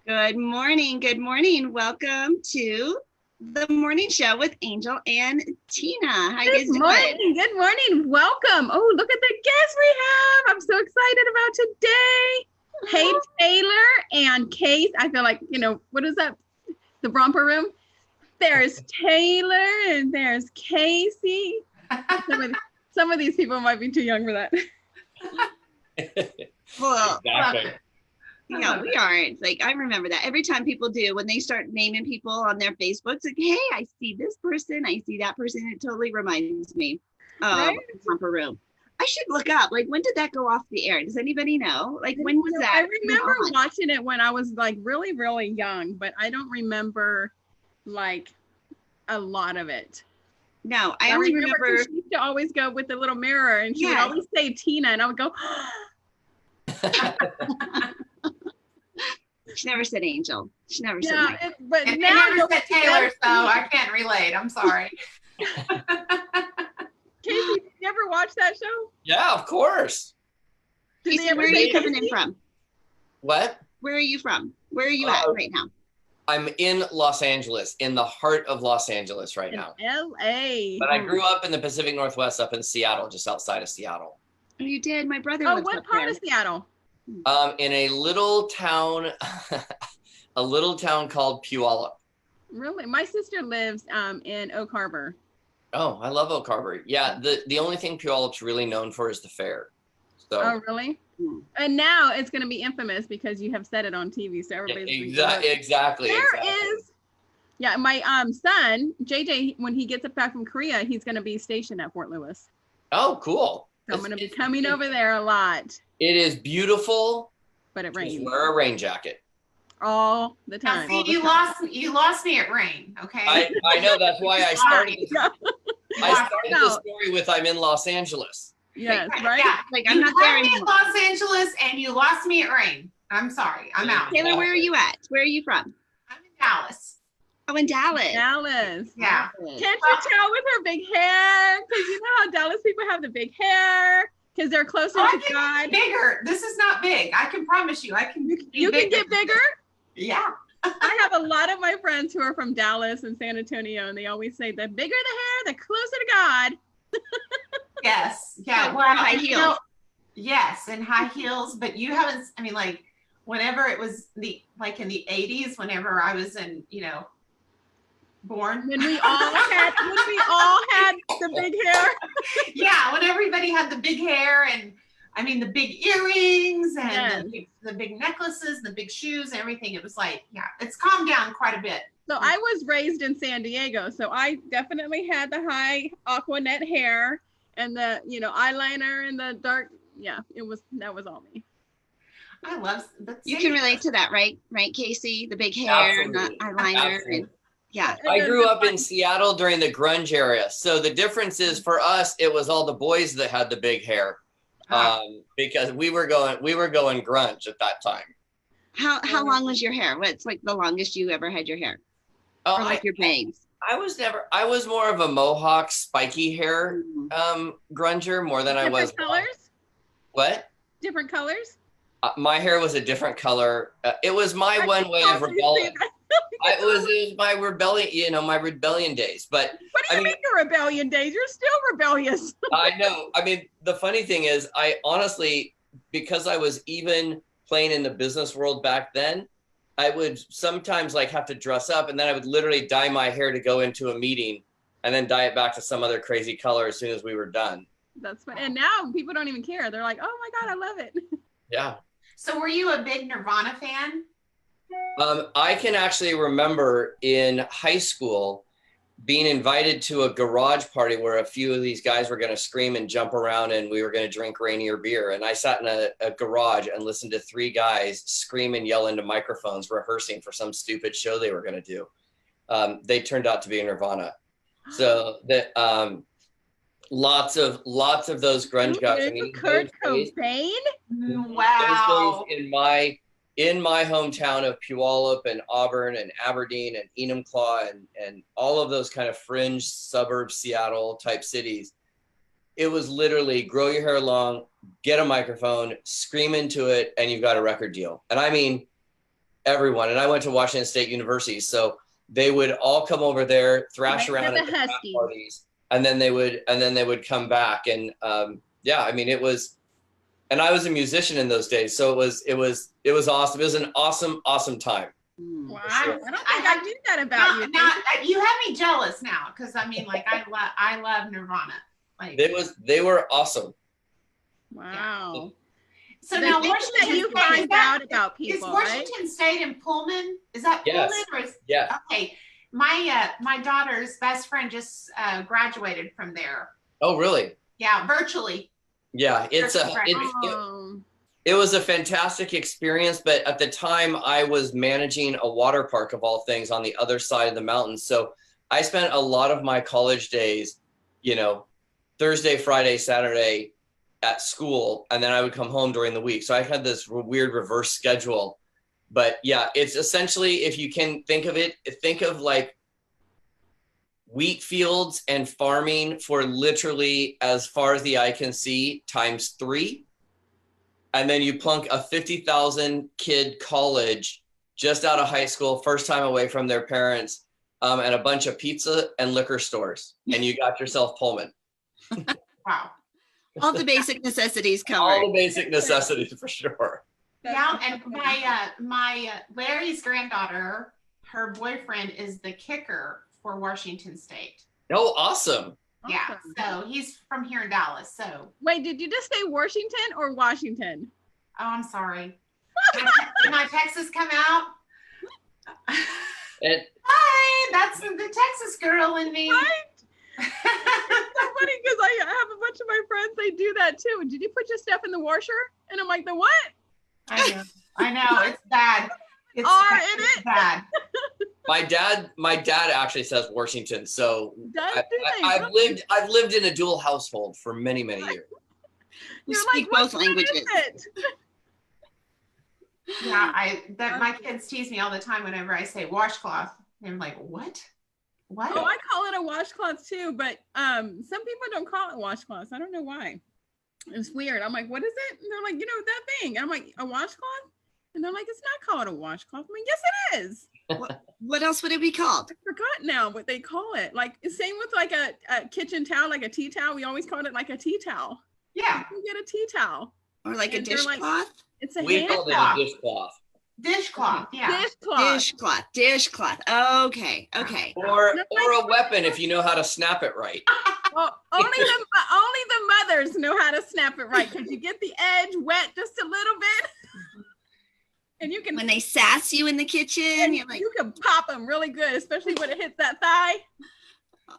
Good morning. Good morning. Welcome to the morning show with Angel and Tina. How you guys doing? Good morning. Welcome. Oh, look at the guests we have. I'm so excited about today. Hey, Taylor and Case. I feel like, what is that? The romper room. There's Taylor and there's Casey. Some of these people might be too young for that. Well, Exactly. yeah, we aren't. Like, I remember that every time people do, when they start naming people on their Facebook, it's like, hey, I see this person, I see that person. It totally reminds me of Right? romper room. I should look up, like, when did that go off the air? Does anybody know? Like, when was that? I remember watching it when I was like really, really young, but I don't remember like a lot of it. No, I only remember she used to always go with the little mirror and she would always say Tina, and I would go, she never said Angel. She never said yeah, but And now I never said Taylor, so I can't relate. I'm sorry. Casey, did you ever watch that show? Yeah, of course. Did they ever where are say you coming in Casey? from? What? Where are you from? Where are you at right now? I'm in Los Angeles, in the heart of Los Angeles right now. LA. But I grew up in the Pacific Northwest, up in Seattle, just outside of Seattle. Oh, you did? My brother Oh, lives what up part there. of Seattle? In a little town, called Puyallup. Really? My sister lives in Oak Harbor. Oh, I love Oak Harbor. Yeah, the only thing Puyallup's really known for is the fair. So Oh, really? And now it's going to be infamous because you have said it on TV, so everybody's exactly. Yeah, my son JJ, when he gets back from Korea, he's going to be stationed at Fort Lewis. Oh, cool. So I'm going to be coming over there a lot. It is beautiful, but it rains. Just wear a rain jacket. All the time. Now, see, you lost me at rain. Okay. I know, that's why I started. Yeah. I started the story with I'm in Los Angeles. Yes, right? Yeah. Like, I'm not there You anymore. left me in Los Angeles and you lost me at rain. I'm sorry. I'm out. Taylor, where are you at? Where are you from? I'm in Dallas. Oh, in Dallas. Dallas. Yeah. Can't you tell with her big hair? Because you know how Dallas people have the big hair because they're closer I to can God. get bigger. This is not big. I can promise you. I can. You can get bigger. Yeah. I have a lot of my friends who are from Dallas and San Antonio, and they always say the bigger the hair, the closer to God. Yes. Yeah. Oh, Well, high heels. Yes, and high heels. But you haven't. I mean, like whenever it was in the 80s, whenever I was in, born. When we all had the big hair. Yeah, when everybody had the big hair and I mean the big earrings and the big necklaces, the big shoes, and everything. It was like, yeah, it's calmed down quite a bit. So I was raised in San Diego, so I definitely had the high Aquanet hair and the eyeliner and the dark. Yeah, that was all me. I love. You can relate to that, right? Right, Casey? The big hair and the eyeliner. And, yeah. I grew up in Seattle during the grunge era. So the difference is for us, it was all the boys that had the big hair. Because we were going grunge at that time. How long was your hair? What's like the longest you ever had your hair? Oh, or like your bangs? I was more of a mohawk, spiky hair grunger more than I was. Different colors? What? Different colors? My hair was a different color. It was my one way of rebelling. It was my rebellion, my rebellion days. But what do you mean your rebellion days? You're still rebellious. I know. I mean, the funny thing is, I honestly, because I was even playing in the business world back then, I would sometimes like have to dress up, and then I would literally dye my hair to go into a meeting, and then dye it back to some other crazy color as soon as we were done. That's funny. And now people don't even care. They're like, "Oh my God, I love it." Yeah. So were you a big Nirvana fan? I can actually remember in high school being invited to a garage party where a few of these guys were going to scream and jump around and we were going to drink Rainier beer. And I sat in a garage and listened to three guys scream and yell into microphones rehearsing for some stupid show they were going to do. They turned out to be Nirvana. So that lots of those grunge guys. I mean, Kurt Cobain? Wow. Those days in my hometown of Puyallup and Auburn and Aberdeen and Enumclaw and all of those kind of fringe suburb Seattle type cities, it was literally grow your hair long, get a microphone, scream into it, and you've got a record deal. And I mean, everyone. And I went to Washington State University, so they would all come over there, thrash Right, around the at the frat Huskies. parties, and then they would come back. And yeah, I mean, it was, and I was a musician in those days, so it was awesome. It was an awesome time. Wow. Sure. I don't think I knew that about you. Now, you have me jealous now, because I mean, like, I love Nirvana. Like, They were awesome. Wow. so The now things that you find out about people, is Washington State in Pullman? Is that Yes. Pullman or is Yeah. okay? My daughter's best friend just graduated from there. Oh, really? Yeah, virtually. Yeah, it was a fantastic experience, but at the time I was managing a water park of all things on the other side of the mountain. So I spent a lot of my college days, Thursday, Friday, Saturday at school, and then I would come home during the week. So I had this weird reverse schedule. But yeah, it's essentially, if you can think of like wheat fields and farming for literally as far as the eye can see times 3. And then you plunk a 50,000 kid college just out of high school, first time away from their parents, and a bunch of pizza and liquor stores. And you got yourself Pullman. Wow. All the basic necessities covered. All the basic necessities for sure. Yeah, and my Larry's granddaughter, her boyfriend is the kicker for Washington State. Oh, awesome. Yeah, so he's from here in Dallas. So wait, did you just say Washington or Washington? oh, I'm sorry. Did my Texas come out? Hi, that's the Texas girl in me. Right? It's so funny because I have a bunch of my friends, they do that too. Did you put your stuff in the washer? And I'm like, the what? I know, it's bad. It's R in it? bad. My dad actually says Washington, so I've I've lived in a dual household for many years. You You're speak like, both what is languages. it? Yeah, my kids tease me all the time whenever I say washcloth. They're like, what? What? Oh, I call it a washcloth too, but some people don't call it washcloths. I don't know why. It's weird. I'm like, what is it? And they're like, that thing. And I'm like, a washcloth? And they're like, it's not called a washcloth. I'm like, yes, it is. What else would it be called? I forgot now what they call it. Like, same with like a kitchen towel, like a tea towel. We always called it like a tea towel. Yeah. You get a tea towel. Or like a And they're like, dishcloth? It's a We hand called it cloth. a dishcloth. Dishcloth, yeah. Dishcloth. Dishcloth. Okay. Or a weapon if you know how to snap it right. Well, only the mothers know how to snap it right, because you get the edge wet just a little bit. And you can, When they sass you in the kitchen, you're like, you can pop them really good, especially when it hits that thigh.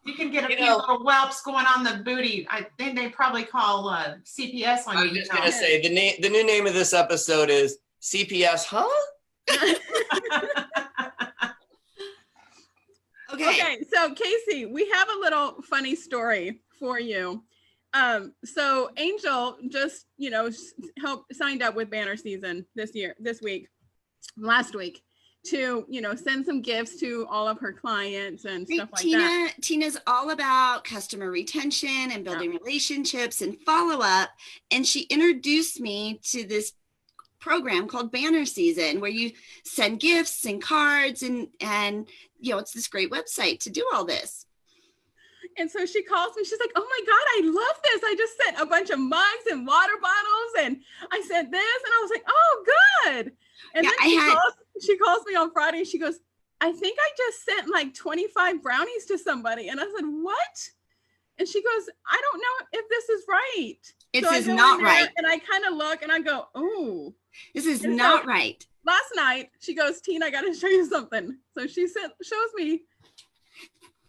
You can get a few little whelps going on the booty. I think they probably call CPS on I you. was just gonna say the new name of this episode is CPS, huh? Okay, so Casey, we have a little funny story for you. So Angel just, signed up with Banner Season last week, to, send some gifts to all of her clients and stuff like that. Tina's all about customer retention and building relationships and follow up. And she introduced me to this program called Banner Season, where you send gifts and cards and it's this great website to do all this. And so she calls me, she's like, oh my God, I love this. I just sent a bunch of mugs and water bottles and I sent this. And I was like, oh, good. And then she calls me on Friday and she goes, I think I just sent like 25 brownies to somebody. And I said, what? And she goes, I don't know if this is right. This is not right. And I kind of look and I go, oh. This is not right. Last night, she goes, Tina, I got to show you something. So she shows me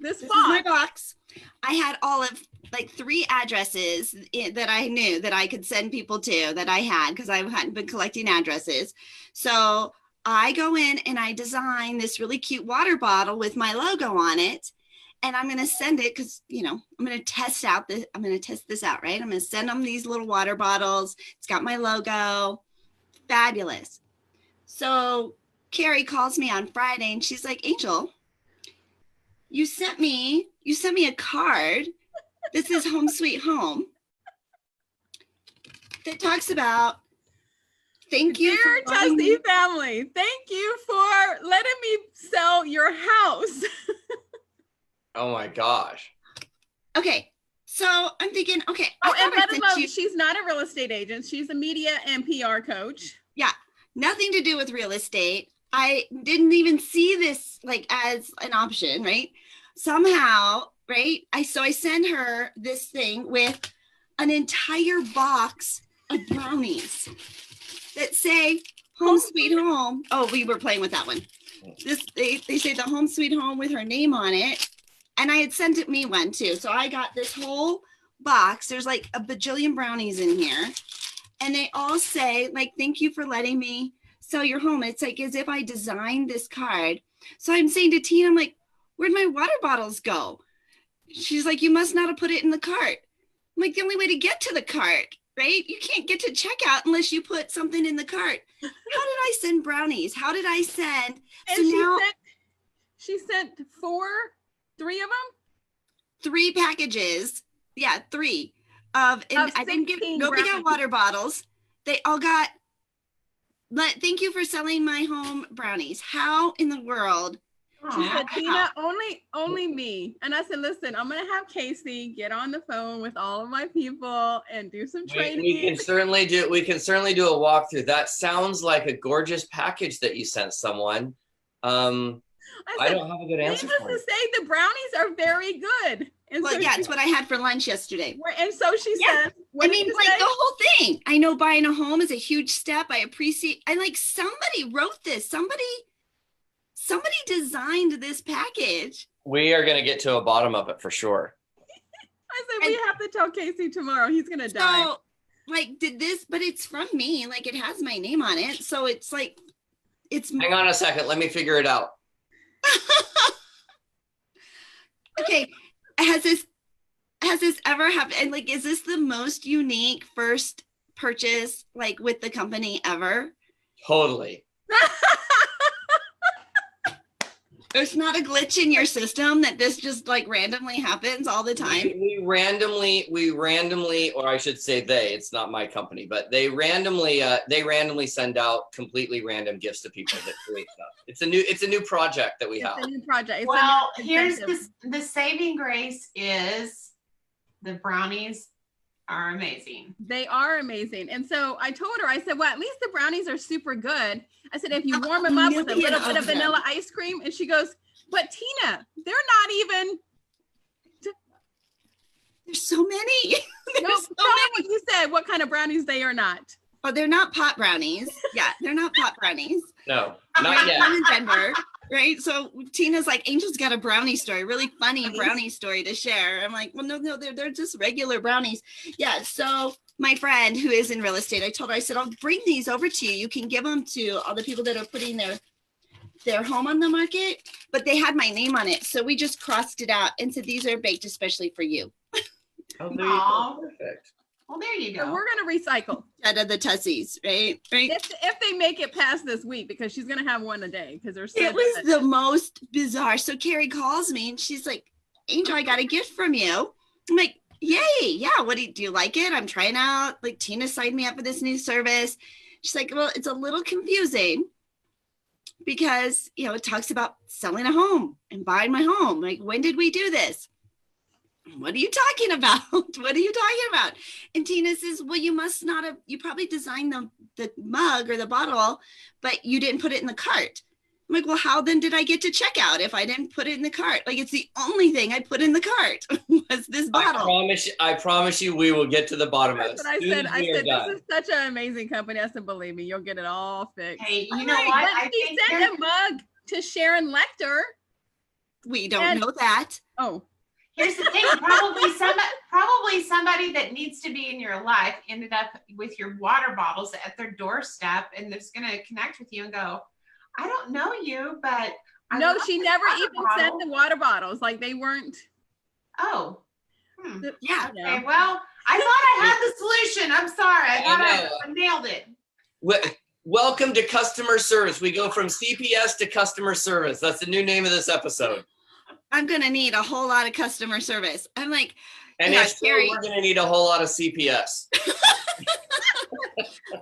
this box. Is my box. I had all of like 3 addresses that I knew that I could send people to that I had, because I hadn't been collecting addresses. So I go in and I design this really cute water bottle with my logo on it. And I'm going to send it because, I'm going to test this out, right? I'm going to send them these little water bottles. It's got my logo. Fabulous. So Carrie calls me on Friday and she's like, Angel, you sent me a card. This is Home Sweet Home. That talks about thank you Dear for Tuccy family, thank you for letting me sell your house. Oh my gosh. Okay. So I'm thinking, okay. Oh, I and thought I let us sent know, you- she's not a real estate agent. She's a media and PR coach. Yeah, nothing to do with real estate. I didn't even see this like as an option, right? Somehow, right? I send her this thing with an entire box of brownies that say home sweet home. Oh, we were playing with that one. They say the home sweet home with her name on it. And I had sent it me one too. So I got this whole box. There's like a bajillion brownies in here. And they all say, like, thank you for letting me sell your home. It's like as if I designed this card. So I'm saying to Tina, I'm like, where'd my water bottles go? She's like, you must not have put it in the cart. I'm like, the only way to get to the cart, right? You can't get to checkout unless you put something in the cart. How did I send brownies? How did I send? And So she sent three of them? 3 packages. Yeah, 3 of, and I didn't get, 16 nobody got brownies. water bottles. They all got, thank you for selling my home brownies. How in the world? She Aw. said, Tina, only me. And I said, listen, I'm gonna have Casey get on the phone with all of my people and do some training. We can certainly do a walkthrough. That sounds like a gorgeous package that you sent someone. I don't have a good answer Needless for to it. say, the brownies are very good. And Well, so yeah, she- it's what I had for lunch yesterday. and so she Yeah. says, what I did mean, you like say? the whole thing. I know buying a home is a huge step. I appreciate, I like somebody wrote this. Somebody designed this package. We are going to get to a bottom of it for sure. I said, we have to tell Casey tomorrow. He's gonna die. So, like, did this, but it's from me. Like, it has my name on it. So it's like, it's Hang on a second. Let me figure it out. okay. Has this ever happened? And like, is this the most unique first purchase like with the company ever? Totally. There's not a glitch in your system that this just like randomly happens all the time. We randomly, or I should say it's not my company, but they randomly send out completely random gifts to people that create stuff. It's a new project that we have. It's a new project. It's a Well, new here's incentive. the saving grace is the brownies are amazing. They are amazing. And so I told her, I said, well, at least the brownies are super good. I said, if you warm them up with a million little bit of of them. vanilla ice cream. And she goes, but Tina, they're not even, There's so many. no, There's so tell me many. what you said, what kind of brownies they are not. Oh, they're not pot brownies. Yeah, they're not pot brownies. No, Right, not yet. I'm in Denver, right? So Tina's like, Angel's got a brownie story, really funny brownie story to share. I'm like, well, no, they're just regular brownies. Yeah. So my friend who is in real estate, I told her, I said, I'll bring these over to you. You can give them to all the people that are putting their home on the market, but they had my name on it. So we just crossed it out and said, these are baked especially for you. Oh, there you Aw. go. Perfect. Well, there you So go. we're going to recycle Out of the Tuccy's, right? Right. if they make it past this week, because she's going to have one a day because they're so It was good. the most bizarre. So Carrie calls me and she's like, Angel, I got a gift from you. I'm like, yay. Yeah. What do you like it? I'm trying out. Like Tina signed me up for this new service. She's like, well, it's a little confusing because, it talks about selling a home and buying my home. Like, when did we do this? What are you talking about? What are you talking about? And Tina says, well, you must not have, you probably designed the mug or the bottle, but you didn't put it in the cart. I'm like, well, how then did I get to checkout if I didn't put it in the cart? Like, it's the only thing I put in the cart was this bottle. I promise you, we will get to the bottom of That's it. what I As soon said. as I we are said, done. this is such an amazing company. I said, believe me, you'll get it all fixed. Hey, you I'm know like, what? but I she think sent a mug to Sharon Lecter. We don't And- know that. Oh, here's the thing. Probably somebody that needs to be in your life ended up with your water bottles at their doorstep, and it's going to connect with you and go, I don't know you, but I no, love she this never water even bottle." sent the water bottles. Like they weren't. Oh. Yeah. you Okay, know. well, I thought I had the solution. I'm sorry. I thought know. I nailed it. Welcome to customer service. We go from CPS to customer service. That's the new name of this episode. I'm going to need a whole lot of customer service. I'm like, And Yeah, if so, Carrie. we're going to need a whole lot of CPS.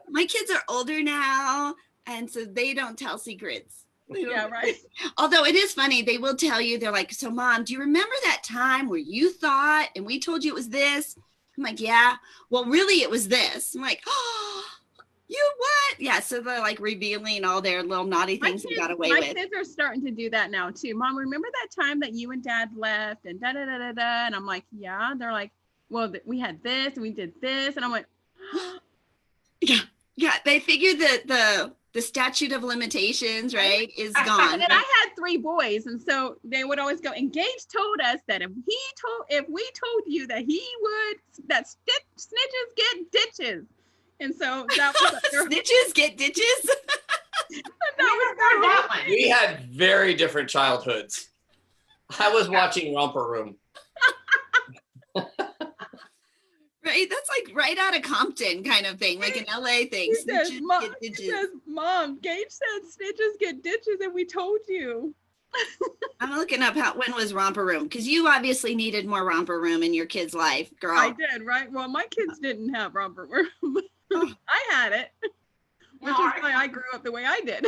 my kids are older now. And so they don't tell secrets. Yeah, right. Although it is funny, they will tell you, they're like, so mom, do you remember that time where you thought and we told you it was this? I'm like, yeah. Well, really, it was this. I'm like, oh, you what? Yeah. So they're like revealing all their little naughty things they got away my with. kids are starting to do that now too. Mom, remember that time that you and dad left and da da da da da? And I'm like, yeah. They're like, well, we had this and we did this. And I'm like, Yeah. Yeah. They figured that the statute of limitations, right, is and gone. then I had 3 boys, and so they would always go. And Gage told us that if we told you that snitches get ditches, and so that was Snitches get ditches. That one. We had very different childhoods. I was watching Romper Room. Right, that's like right out of Compton kind of thing, like an LA thing. He says, Snitches Mom, get he ditches. says, Mom, Gage said snitches get ditches, and we told you. I'm looking up when was romper room, because you obviously needed more romper room in your kid's life, girl. I did, right? Well, my kids didn't have romper room. I had it, which is why I grew up the way I did.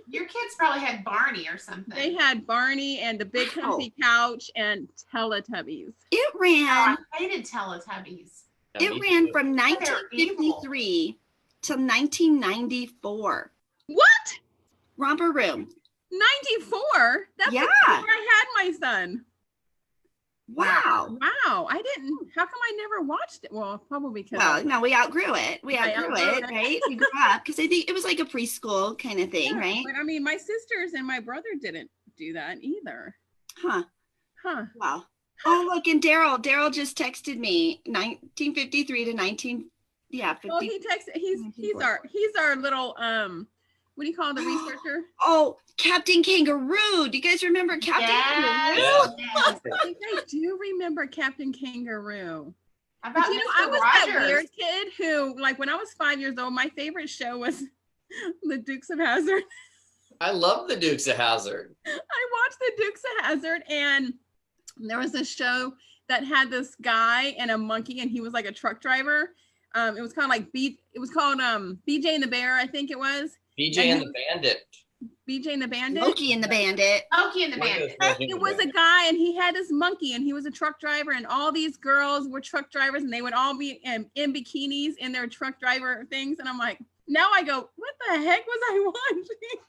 Your kids probably had Barney or something. They had Barney and the big comfy couch and Teletubbies. It Oh, ran. I hated Teletubbies. It ran from 1953 to 1994. What? Romper room. 94? That's Yeah. before I had my son. Wow. Wow. I didn't. How come I never watched it? Well, probably because. Well, no, we outgrew it. We I outgrew outgrew it, it. right? We grew up because I think it was like a preschool kind of thing, Yeah, right? But I mean, my sisters and my brother didn't do that either. Huh. Huh. Wow. Oh, look, and Daryl just texted me 1953 to 19. Yeah, 50. Well, he texted. He's our little What do you call the researcher? Oh, Captain Kangaroo. Do you guys remember Captain Kangaroo? Yes. I think I do remember Captain Kangaroo. How But about you know, Mr. I was that Rogers? weird kid who, like, when I was 5 years old, my favorite show was The Dukes of Hazzard. I love the Dukes of Hazzard. I watched The Dukes of Hazzard, and there was a show that had this guy and a monkey, and he was like a truck driver. It was kind of like BJ and the Bear, I think it was. BJ and the Bandit. BJ and the Bandit. Loki and the Bandit. Okie and the Bandit. It was a guy, and he had his monkey, and he was a truck driver, and all these girls were truck drivers, and they would all be in bikinis in their truck driver things. And I'm like, now I go, what the heck was I watching?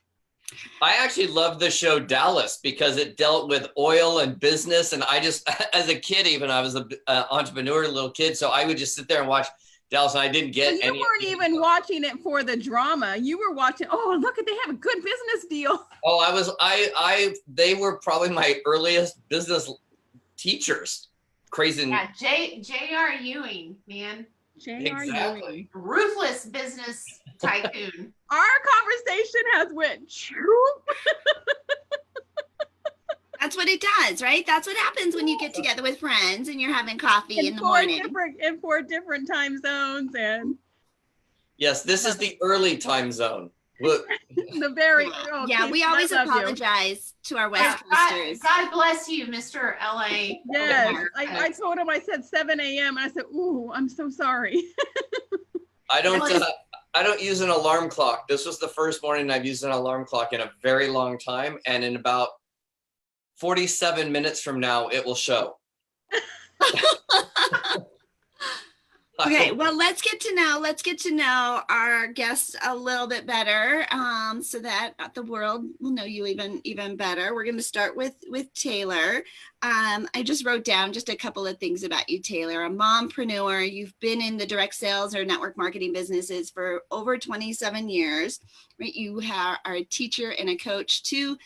I actually loved the show Dallas because it dealt with oil and business. And I just, as a kid, even I was an entrepreneur, little kid. So I would just sit there and watch Dallas, and I didn't get So you any. weren't even watching it for the drama. You were watching, oh, look, they have a good business deal. Oh, they were probably my earliest business teachers. Crazy. Yeah, J.R. Ewing, man. J.R. Exactly. Ewing. Ruthless business tycoon. Our conversation has went true. That's what it does, right? That's what happens when you get together with friends and you're having coffee in the morning. In 4 different time zones, and Yes, this is the early time zone. Look, the very Yeah, we always I love you. apologize to our West God, Coasters. God bless you, Mr. L.A. Yes, I told him, I said 7 a.m. and I said, ooh, I'm so sorry. I don't use an alarm clock. This was the first morning I've used an alarm clock in a very long time, and in about 47 minutes from now, it will show. Okay, well, let's get to know our guests a little bit better, so that the world will know you even better. We're going to start with Taylor. I just wrote down just a couple of things about you, Taylor. A mompreneur. You've been in the direct sales or network marketing businesses for over 27 years. Right? You are a teacher and a coach to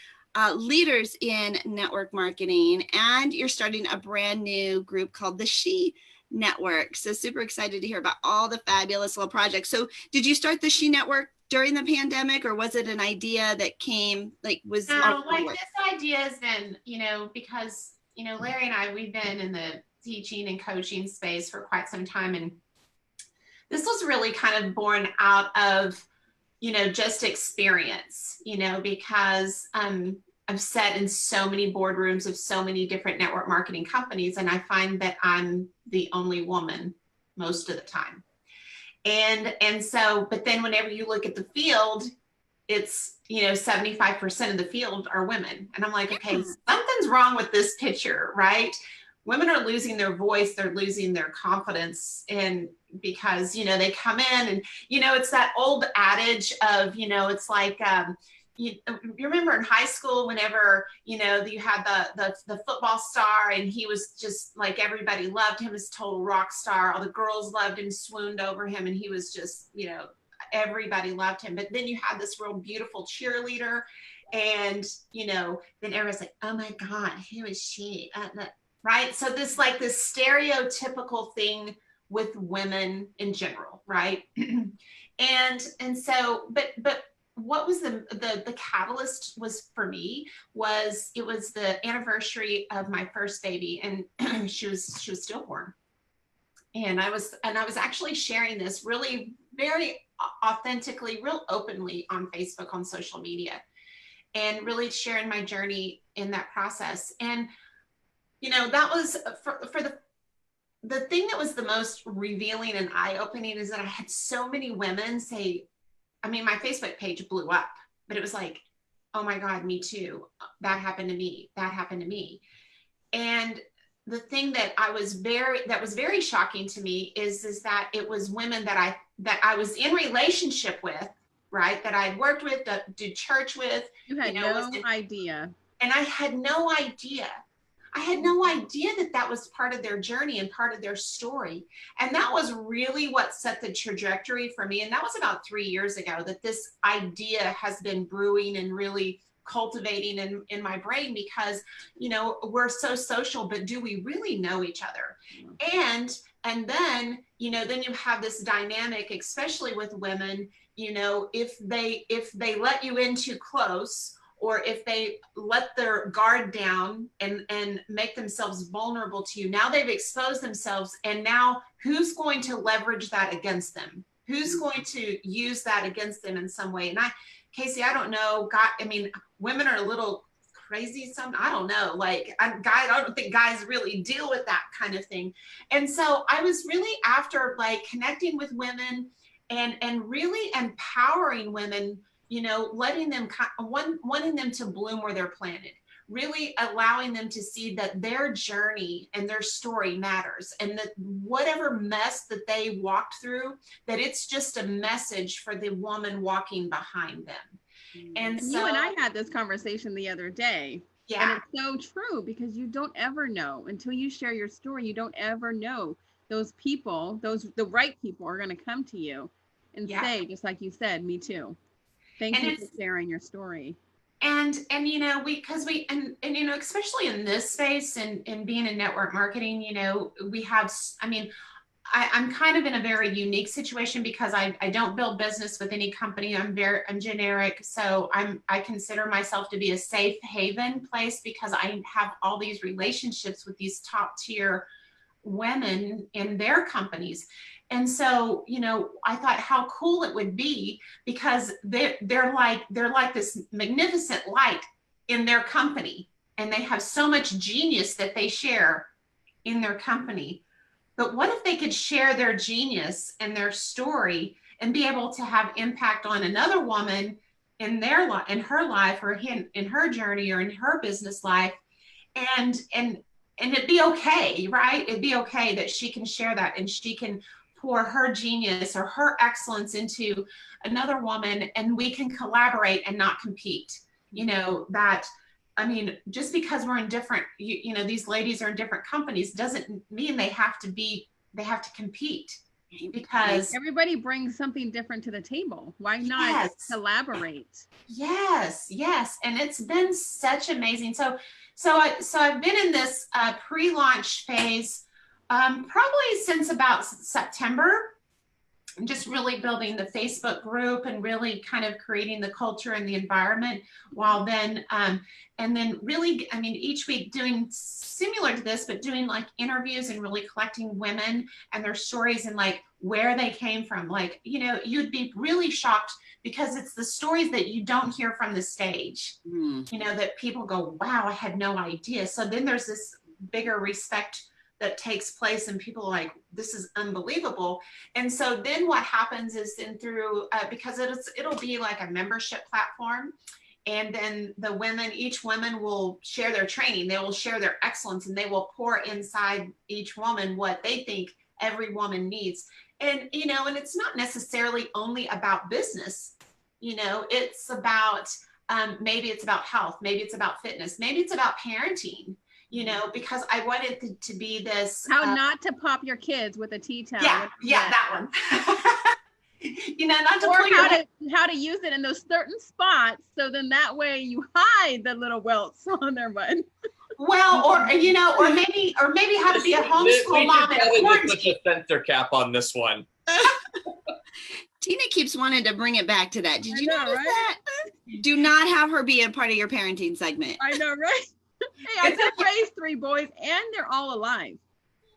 leaders in network marketing, and you're starting a brand new group called the She Network. So super excited to hear about all the fabulous little projects. So did you start the She Network during the pandemic, or was it an idea that came this idea has been, because, Larry and I, we've been in the teaching and coaching space for quite some time. And this was really kind of born out of, just experience, because I've sat in so many boardrooms of so many different network marketing companies, and I find that I'm the only woman most of the time. And so, but then whenever you look at the field, it's, 75% of the field are women. And I'm like, okay, Yeah. something's wrong with this picture, right? Women are losing their voice, they're losing their confidence, and because they come in and it's that old adage of it's like you remember in high school whenever you had the football star, and he was just like, everybody loved him as total rock star, all the girls loved him, swooned over him, and he was just everybody loved him. But then you had this real beautiful cheerleader, and then everyone's like, oh my god, who is she? Right? So this stereotypical thing with women in general, right? and so but what was the catalyst was for me was it was the anniversary of my first baby, and she was stillborn. And I was actually sharing this really very authentically, real openly on Facebook, on social media, and really sharing my journey in that process. And that was for the thing that was the most revealing and eye-opening is that I had so many women say, I mean, my Facebook page blew up, but it was like, oh my God, me too. That happened to me. That happened to me. And the thing that was very shocking to me is that it was women that I was in relationship with, right? That I'd worked with, did church with. You had no idea. And I had no idea. I had no idea that was part of their journey and part of their story. And that was really what set the trajectory for me. And that was about 3 years ago that this idea has been brewing and really cultivating in my brain, because, we're so social, but do we really know each other? And then, then you have this dynamic, especially with women, if they let you in too close, or if they let their guard down and make themselves vulnerable to you, now they've exposed themselves, and now who's going to leverage that against them? Who's going to use that against them in some way? And Casey, I don't know, women are a little crazy, I don't know, I don't think guys really deal with that kind of thing. And so I was really after connecting with women and really empowering women, letting them, wanting them to bloom where they're planted, really allowing them to see that their journey and their story matters, and that whatever mess that they walked through, that it's just a message for the woman walking behind them. And so you and I had this conversation the other day. Yeah. And it's so true, because you don't ever know until you share your story. You don't ever know those people, the right people are going to come to you and say, just like you said, me too. Thank you for sharing your story. And especially in this space and being in network marketing, we have, I'm kind of in a very unique situation because I don't build business with any company. I'm generic. So I consider myself to be a safe haven place because I have all these relationships with these top tier women in their companies. And so, I thought how cool it would be, because they're like this magnificent light in their company, and they have so much genius that they share in their company. But what if they could share their genius and their story and be able to have impact on another woman in their life, in her life, or in her journey, or in her business life, and it'd be okay, right? It'd be okay that she can share that, and she can pour her genius or her excellence into another woman, and we can collaborate and not compete. Just because we're in different, these ladies are in different companies doesn't mean they have to compete, because everybody brings something different to the table. Why not collaborate? Yes. And it's been such amazing. So I've been in this pre-launch phase probably since about September, just really building the Facebook group and really kind of creating the culture and the environment, while then, and then really, each week doing similar to this, but doing interviews and really collecting women and their stories and where they came from. You'd be really shocked, because it's the stories that you don't hear from the stage, that people go, wow, I had no idea. So then there's this bigger respect that takes place, and people are like, this is unbelievable. And so then what happens is then through, because it'll be like a membership platform, and then the women, each woman will share their training, they will share their excellence, and they will pour inside each woman what they think every woman needs. And, you know, and it's not necessarily only about business, you know, it's about, maybe it's about health, maybe it's about fitness, maybe it's about parenting, you know, because I wanted to be this. How not to pop your kids with a tea towel. Yeah, that one. You know, not to or pull how to use it in those certain spots, so then that way you hide the little welts on their butt. Well, or you know, or maybe how to be a homeschool mom in quarantine. Put a sensor cap on this one. Tina keeps wanting to bring it back to that. Did you notice right? that? Do not have her be a part of your parenting segment. I know, right? Hey, I did raise 3 boys and they're all alive.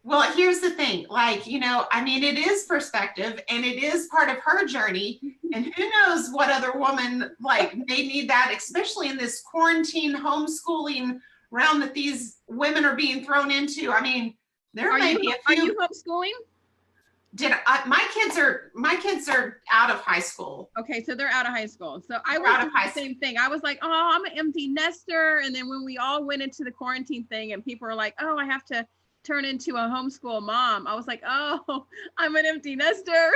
Well, here's the thing, like, you know, I mean, it is perspective and it is part of her journey, and who knows what other woman like may need that, especially in this quarantine homeschooling realm that these women are being thrown into. I mean, there may be a few. Are you homeschooling? My kids are out of high school. Okay, so they're out of high school. So I was doing the same thing. I was like, oh, I'm an empty nester. And then when we all went into the quarantine thing and people were like, oh, I have to turn into a homeschool mom, I was like, oh, I'm an empty nester.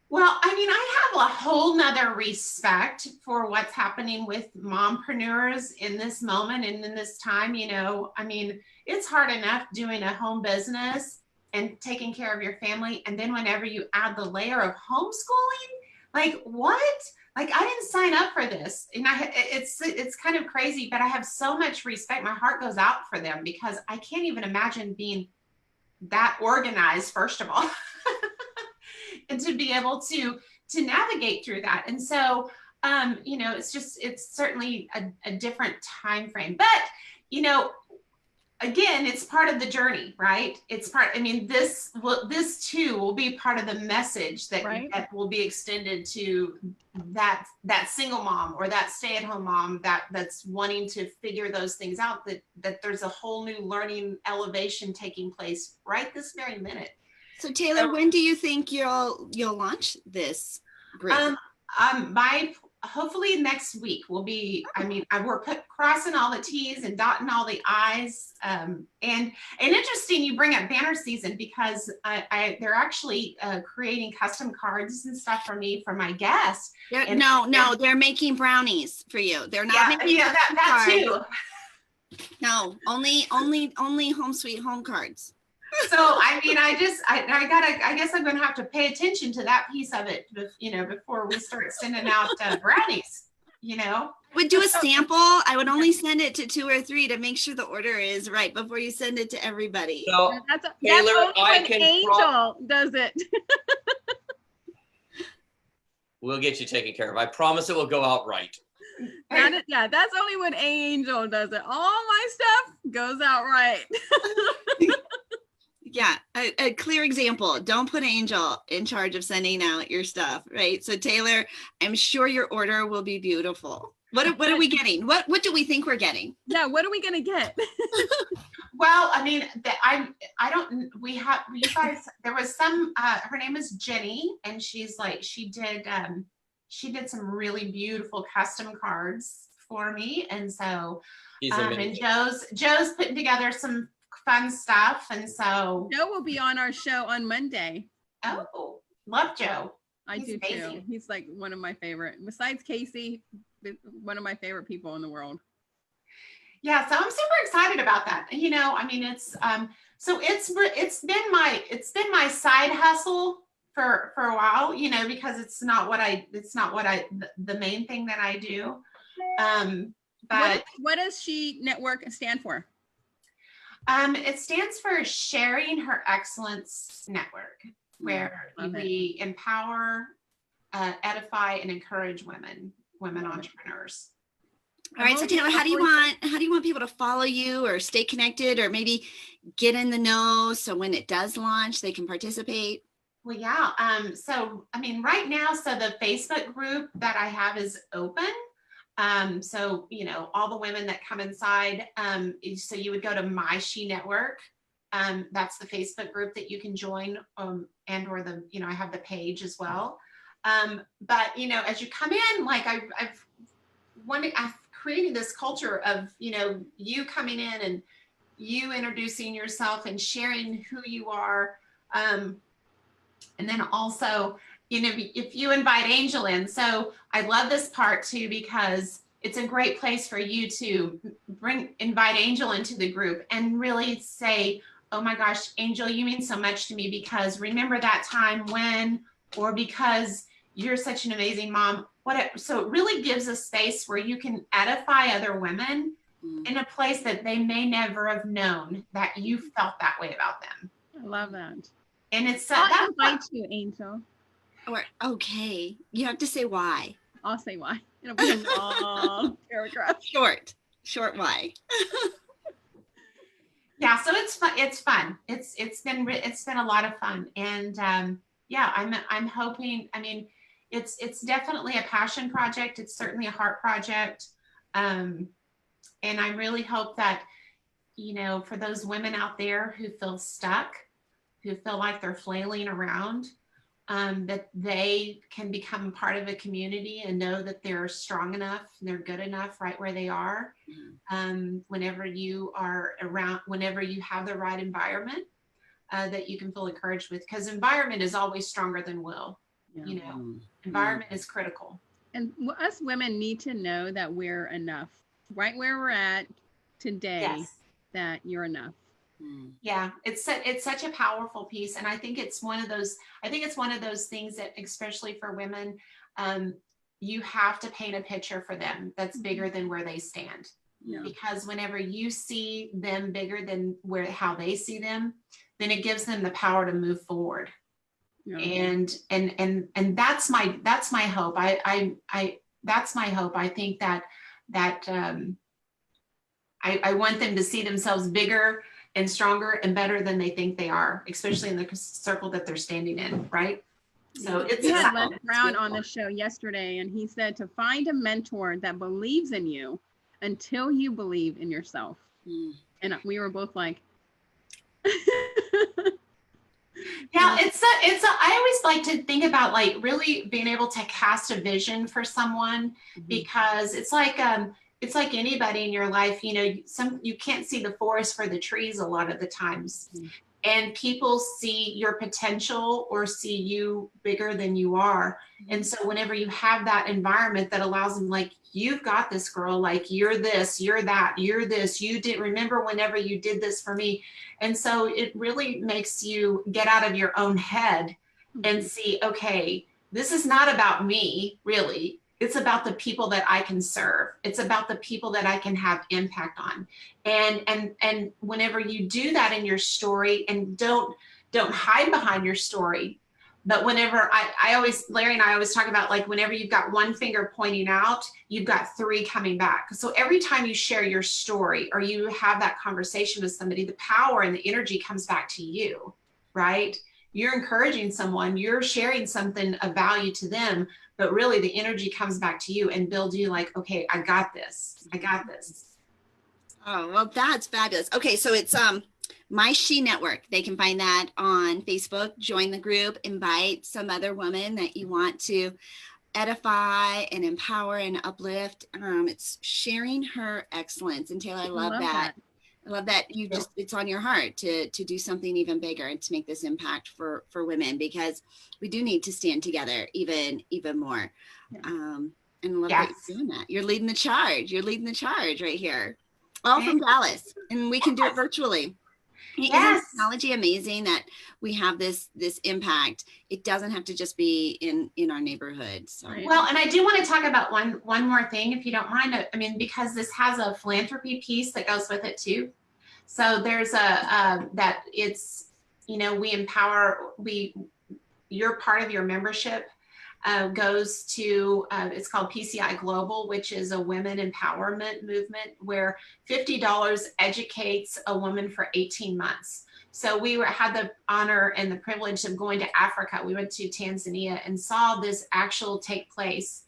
Well, I mean, I have a whole nother respect for what's happening with mompreneurs in this moment and in this time. You know, I mean, it's hard enough doing a home business and taking care of your family. And then whenever you add the layer of homeschooling, like what? Like, I didn't sign up for this. And it's kind of crazy, but I have so much respect. My heart goes out for them because I can't even imagine being that organized, first of all, and to be able to navigate through that. And so, you know, it's certainly a different time frame, but, you know, again, it's part of the journey, right? It's part, I mean, this too will be part of the message that, right, that will be extended to that single mom or that stay-at-home mom that's wanting to figure those things out, that there's a whole new learning elevation taking place right this very minute. So Taylor, when do you think you'll launch this group? Hopefully next week will be, I mean, we're crossing all the T's and dotting all the I's. And interesting, you bring up banner season, because they're actually creating custom cards and stuff for me, for my guests. No, they're making brownies for you. They're not making that too. No, only home sweet home cards. So, I mean, I guess I'm going to have to pay attention to that piece of it, you know, before we start sending out brownies, you know. Would do a sample. I would only send it to 2 or 3 to make sure the order is right before you send it to everybody. So, that's Taylor, only when Angel does it. We'll get you taken care of. I promise it will go out right. That's only when Angel does it. All my stuff goes out right. Yeah, a clear example. Don't put Angel in charge of sending out your stuff, right? So Taylor, I'm sure your order will be beautiful. What are we getting? What do we think we're getting? Yeah, what are we gonna get? Well, I mean, we have, you guys, there was some, her name is Jenny, and she's like, she did some really beautiful custom cards for me. And so, and Joe's putting together some fun stuff. And so Joe will be on our show on Monday. Oh, love Joe. He's do amazing. Too. He's like one of my favorite, besides Casey, one of my favorite people in the world. Yeah, so I'm super excited about that. You know, I mean, it's so it's been my side hustle for a while, you know, because it's not the main thing that I do. But what does She Network stand for? It stands for Sharing Her Excellence Network, where we empower, edify, and encourage women entrepreneurs. All right, so Taylor, how do you want people to follow you or stay connected or maybe get in the know so when it does launch they can participate? Well, yeah. So I mean, right now, so the Facebook group that I have is open. So, you know, all the women that come inside, so you would go to My She Network. That's the Facebook group that you can join, and or the, you know, I have the page as well. But, you know, as you come in, like I've created this culture of, you know, you coming in and you introducing yourself and sharing who you are. And then also, you know, if you invite Angel in. So I love this part too, because it's a great place for you to invite Angel into the group and really say, oh my gosh, Angel, you mean so much to me, because remember that time when, or because you're such an amazing mom. So it really gives a space where you can edify other women in a place that they may never have known that you felt that way about them. I love that. And it's I'll invite you, Angel. Or okay, you have to say why. I'll say why. It'll be a long paragraph. Short why. Yeah, so it's fun. It's fun. It's been a lot of fun, and yeah, I'm hoping. I mean, it's definitely a passion project. It's certainly a heart project, and I really hope that, you know, for those women out there who feel stuck, who feel like they're flailing around, that they can become part of a community and know that they're strong enough and they're good enough right where they are. Whenever you are around, whenever you have the right environment, that you can feel encouraged with, because environment is always stronger than will. Yeah. You know, environment is critical. And us women need to know that we're enough right where we're at today. Yes. That you're enough. Yeah, it's such a powerful piece, and I think it's one of those. I think it's one of those things that, especially for women, you have to paint a picture for them that's bigger than where they stand. Yeah. Because whenever you see them bigger than how they see them, then it gives them the power to move forward. Yeah. And that's my hope. I that's my hope. I think that I want them to see themselves bigger and stronger and better than they think they are, especially in the circle that they're standing in, right? So it's we had Les Brown on the show yesterday, and he said to find a mentor that believes in you until you believe in yourself. And we were both like, yeah, I always like to think about like really being able to cast a vision for someone, because it's like anybody in your life, you know, you can't see the forest for the trees a lot of the times. And people see your potential or see you bigger than you are. And so whenever you have that environment that allows them, like, you've got this, girl, like, you're this, you're that, you're this, you did, remember whenever you did this for me. And so it really makes you get out of your own head and see, okay, this is not about me, really. It's about the people that I can serve. It's about the people that I can have impact on. And whenever you do that in your story, and don't hide behind your story, but whenever Larry and I always talk about, like, whenever you've got one finger pointing out, you've got three coming back. So every time you share your story or you have that conversation with somebody, the power and the energy comes back to you, right? You're encouraging someone, you're sharing something of value to them, but really the energy comes back to you and builds you, like, okay, I got this. I got this. Oh, well, that's fabulous. Okay, so it's My She Network. They can find that on Facebook. Join the group, invite some other woman that you want to edify and empower and uplift. It's sharing her excellence. And Taylor, I love that. I love that it's on your heart to do something even bigger and to make this impact for women, because we do need to stand together even more. And I love that you're doing that. You're leading the charge. You're leading the charge right here. All from Dallas, and we can do it virtually. Yes. Isn't technology amazing that we have this impact? It doesn't have to just be in our neighborhood. So. Well, and I do want to talk about one more thing, if you don't mind. I mean, because this has a philanthropy piece that goes with it too. So there's that it's, you know, we empower, you're part of your membership goes to, it's called PCI Global, which is a women empowerment movement where $50 educates a woman for 18 months. So we had the honor and the privilege of going to Africa. We went to Tanzania and saw this actual take place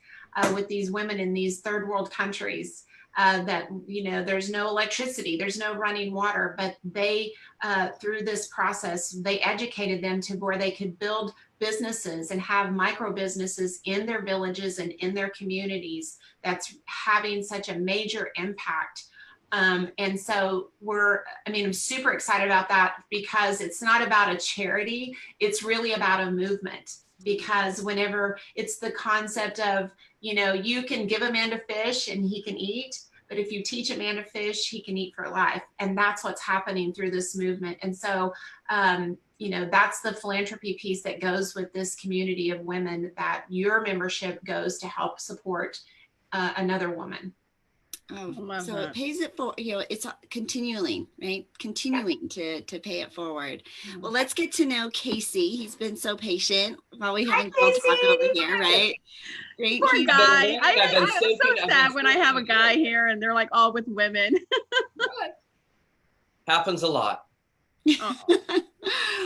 with these women in these third world countries. That, you know, there's no electricity, there's no running water, but they, through this process, they educated them to where they could build businesses and have micro businesses in their villages and in their communities. That's having such a major impact. And so I'm super excited about that, because it's not about a charity, it's really about a movement. Because whenever it's the concept of, you know, you can give a man a fish and he can eat, but if you teach a man to fish, he can eat for life. And that's what's happening through this movement. And so, you know, that's the philanthropy piece that goes with this community of women, that your membership goes to help support another woman. Oh, so it pays it for, you know, it's continuing, right? Continuing to pay it forward. Well, let's get to know Casey. He's been so patient while we having girl talk over here, right? Great. Poor guy. I'm so sad when I have a guy here and they're like all with women. Happens a lot.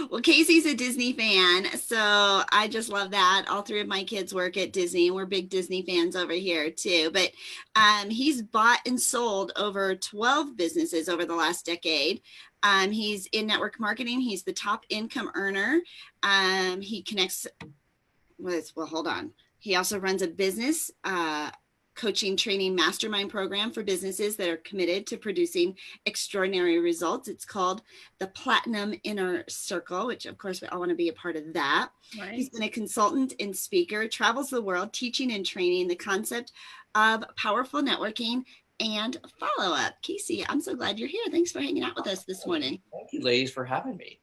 Well, Casey's a Disney fan, so I just love that. All three of my kids work at Disney, and we're big Disney fans over here too. But he's bought and sold over 12 businesses over the last decade. He's in network marketing. He's the top income earner. He connects with, well, hold on. He also runs a business coaching training mastermind program for businesses that are committed to producing extraordinary results. It's called the Platinum Inner Circle, which of course we all want to be a part of that. Right. He's been a consultant and speaker, travels the world teaching and training the concept of powerful networking and follow-up. Casey, I'm so glad you're here. Thanks for hanging out with us this morning. Thank you, ladies, for having me.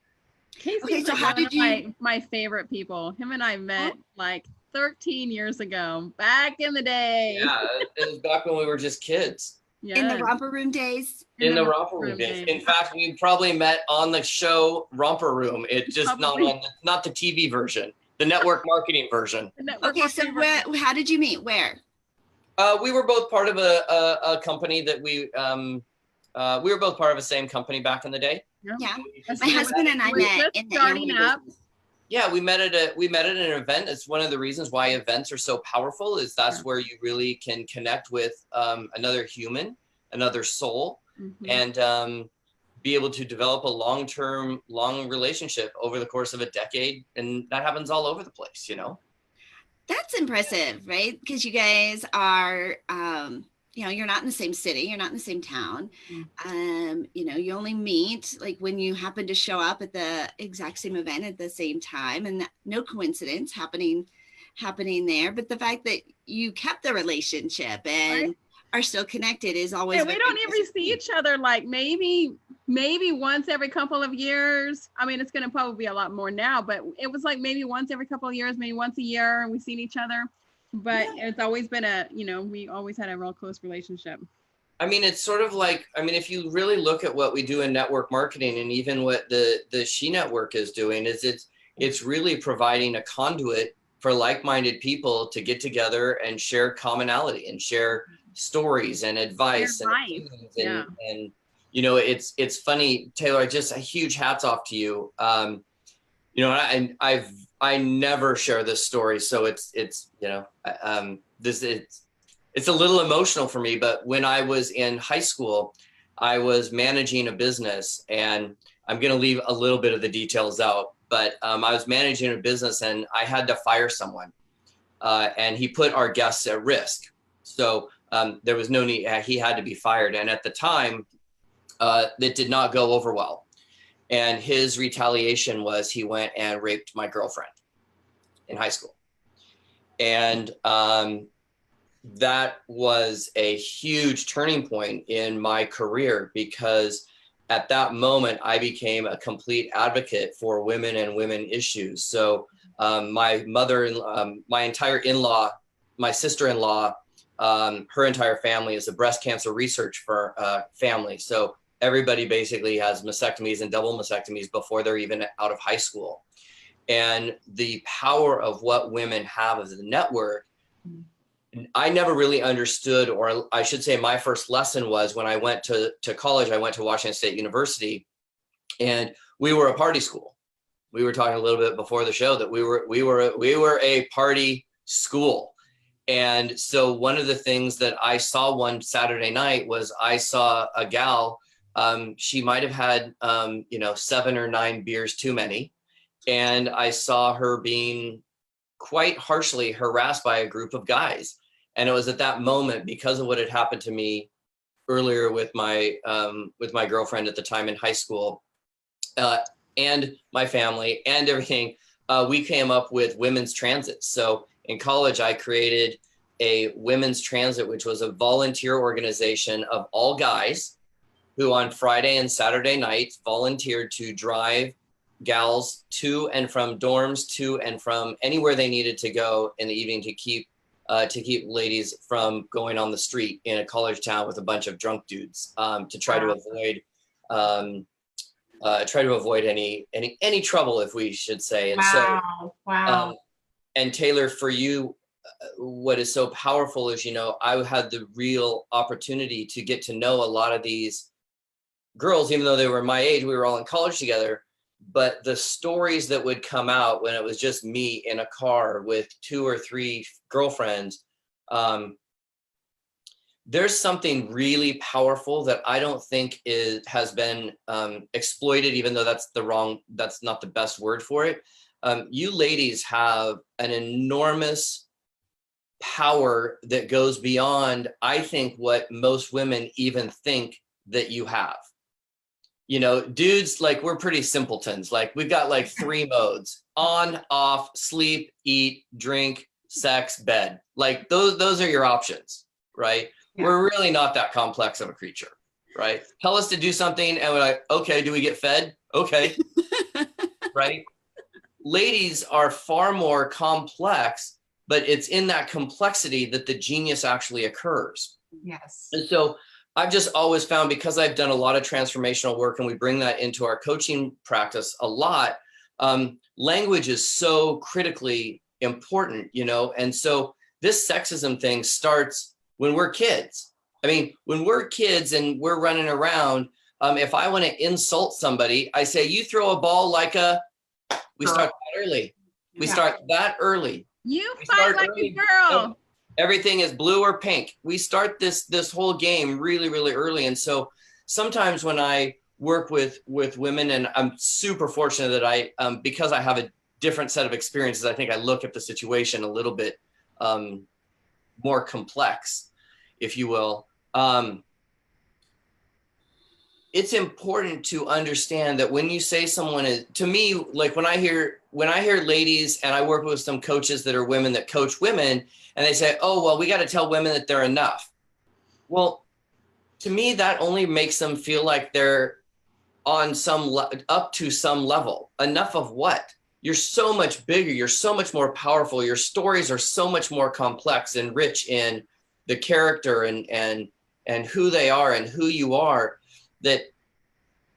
Casey's okay, so how did you... my favorite people. Him and I met like 13 years ago, back in the day. Yeah, it was back when we were just kids. Yeah. In the romper room days. In the romper room days. In fact, we probably met on the show Romper Room. It just not the TV version, the network marketing version. Okay, so how did you meet? Where? We were both part of a company that we were both part of the same company back in the day. Yeah. My husband and I met in the starting up. Yeah, we met at an event. It's one of the reasons why events are so powerful, is that's where you really can connect with another human, another soul, and be able to develop a long relationship over the course of a decade. And that happens all over the place, you know? That's impressive, right? Because you guys are, you know, you're not in the same city, you're not in the same town. You know, you only meet like when you happen to show up at the exact same event at the same time, and no coincidence happening there. But the fact that you kept the relationship and are still connected is always. And we don't ever see each other like maybe once every couple of years. I mean, it's going to probably be a lot more now, but it was like maybe once every couple of years, maybe once a year, and we've seen each other. But it's always been we always had a real close relationship. I mean, it's sort of like, if you really look at what we do in network marketing, and even what the She Network is doing, is it's really providing a conduit for like-minded people to get together and share commonality and share stories and advice and you know, it's funny, Taylor, just a huge hats off to you. You know, I never share this story, so it's you know, it's a little emotional for me. But when I was in high school, I was managing a business, and I'm going to leave a little bit of the details out. But I was managing a business, and I had to fire someone, and he put our guests at risk. So there was no need; he had to be fired. And at the time, it did not go over well. And his retaliation was he went and raped my girlfriend in high school. And that was a huge turning point in my career, because at that moment, I became a complete advocate for women and women issues. So my mother, my entire in-law, my sister-in-law, her entire family is a breast cancer research family. So everybody basically has mastectomies and double mastectomies before they're even out of high school. And the power of what women have as a network, I never really understood, or I should say my first lesson was when I went to college. I went to Washington State University, and we were a party school. We were talking a little bit before the show that we were a party school. And so one of the things that I saw one Saturday night was I saw a gal, she might have had, 7 or 9 beers too many. And I saw her being quite harshly harassed by a group of guys. And it was at that moment, because of what had happened to me earlier with my girlfriend at the time in high school, and my family and everything, we came up with women's transit. So in college, I created a women's transit, which was a volunteer organization of all guys who on Friday and Saturday nights volunteered to drive gals to and from dorms, to and from anywhere they needed to go in the evening to keep ladies from going on the street in a college town with a bunch of drunk dudes, to try to avoid any trouble, if we should say. And Wow. And Taylor, for you, what is so powerful is, I had the real opportunity to get to know a lot of these girls, even though they were my age. We were all in college together, but the stories that would come out when it was just me in a car with 2 or 3 girlfriends, there's something really powerful that I don't think has been exploited, even though that's not the best word for it. You ladies have an enormous power that goes beyond, I think, what most women even think that you have. Dudes, like, we're pretty simpletons. Like, we've got like 3 modes: on, off, sleep, eat, drink, sex, bed. Like, those are your options, right? Yeah. We're really not that complex of a creature, right? Tell us to do something and we're like, okay, do we get fed? Okay. Right? Ladies are far more complex, but it's in that complexity that the genius actually occurs. Yes. And so I've just always found, because I've done a lot of transformational work and we bring that into our coaching practice a lot, language is so critically important, and so this sexism thing starts when we're kids. I mean, when we're kids and we're running around, if I want to insult somebody, I say, you throw a ball like we start that early. We start that early. You fight like a girl. Everything is blue or pink. We start this whole game really, really early. And so sometimes when I work with women, and I'm super fortunate that because I have a different set of experiences, I think I look at the situation a little bit more complex, if you will. It's important to understand that when you say someone is, to me, like when I hear ladies, and I work with some coaches that are women that coach women, and they say, oh, well, we got to tell women that they're enough. Well, to me, that only makes them feel like they're on up to some level. Enough of what? You're so much bigger. You're so much more powerful. Your stories are so much more complex and rich in the character and who they are and who you are, that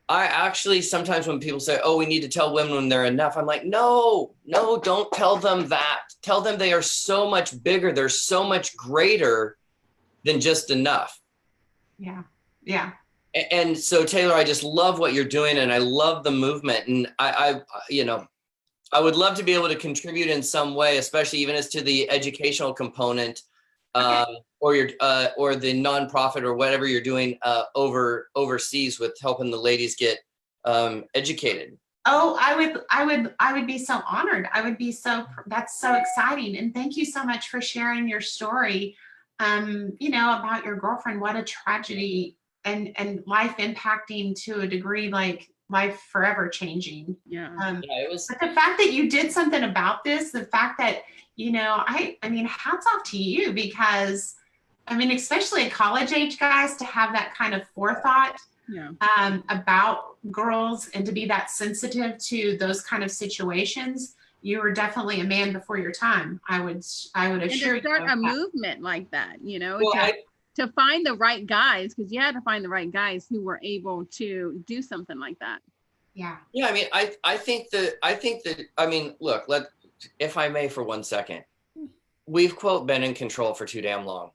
I actually, sometimes when people say, oh, we need to tell women when they're enough, I'm like, no, don't tell them that. Tell them they are so much bigger. They're so much greater than just enough. Yeah. Yeah. And so, Taylor, I just love what you're doing, and I love the movement. And I would love to be able to contribute in some way, especially even as to the educational component, or the nonprofit or whatever you're doing overseas with helping the ladies get educated. Oh, I would be so honored. That's so exciting. And thank you so much for sharing your story, about your girlfriend. What a tragedy, and life impacting to a degree, like life forever changing. Yeah. It was. But the fact that you did something about this, the fact that, I mean, hats off to you, because especially college age guys, to have that kind of forethought about girls and to be that sensitive to those kind of situations. You were definitely a man before your time. I would assure you. And to start a movement like that, to find the right guys, because you had to find the right guys who were able to do something like that. Yeah. Yeah. I think that, look, if I may for 1 second, we've been in control for too damn long.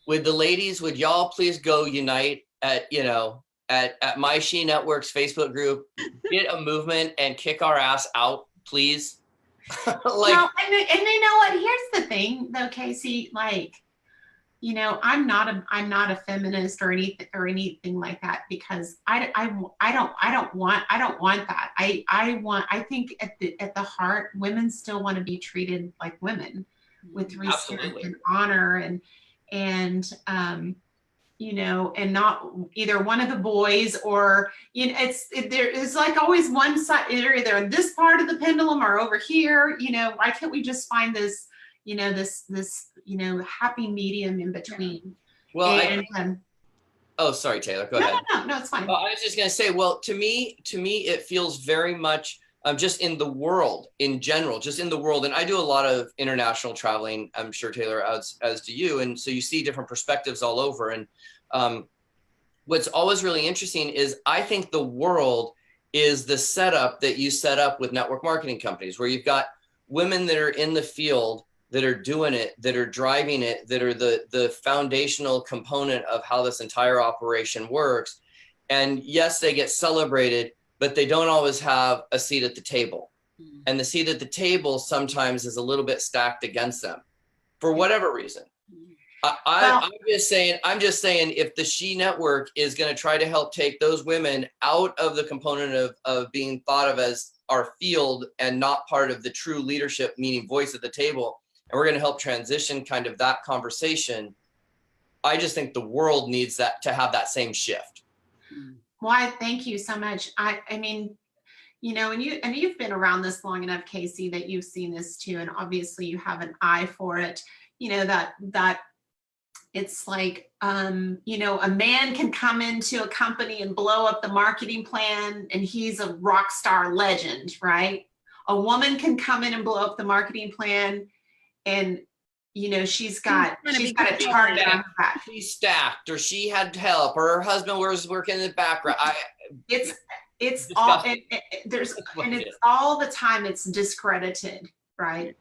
With the ladies, would y'all please go unite at My She Network's Facebook group, get a movement and kick our ass out, please? Like, well, and you know what? Here's the thing, though, Casey. Like, you know, I'm not a feminist or anything like that, because I don't want that. I think at the heart, women still want to be treated like women, with respect absolutely. and honor, and you know, and not either one of the boys, or, you know, there is like always one side, either in this part of the pendulum or over here. You know, why can't we just find this, you know, this you know, happy medium in between? Well, And oh, sorry, Taylor, go ahead. No, it's fine. Well, I was just going to say, well, to me, it feels very much just in the world in general, just in the world. And I do a lot of international traveling, I'm sure, Taylor, as do you. And so you see different perspectives all over. And what's always really interesting is I think the world is the setup that you set up with network marketing companies, where you've got women that are in the field, that are doing it, that are driving it, that are the foundational component of how this entire operation works. And yes, they get celebrated, but they don't always have a seat at the table. And the seat at the table sometimes is a little bit stacked against them for whatever reason. I'm just saying, if the She Network is going to try to help take those women out of the component of being thought of as our field and not part of the true leadership, meaning voice at the table, and we're going to help transition kind of that conversation, I just think the world needs that, to have that same shift. Why, thank you so much. I mean, you know, and you've been around this long enough, Casey, that you've seen this too, and obviously you have an eye for it. You know, that it's like, you know, a man can come into a company and blow up the marketing plan, and he's a rock star legend, right? A woman can come in and blow up the marketing plan, and, you know, she's got a target on her back. She's stacked, or she had help, or her husband was working in the background. It's all, it's all the time. It's discredited, right?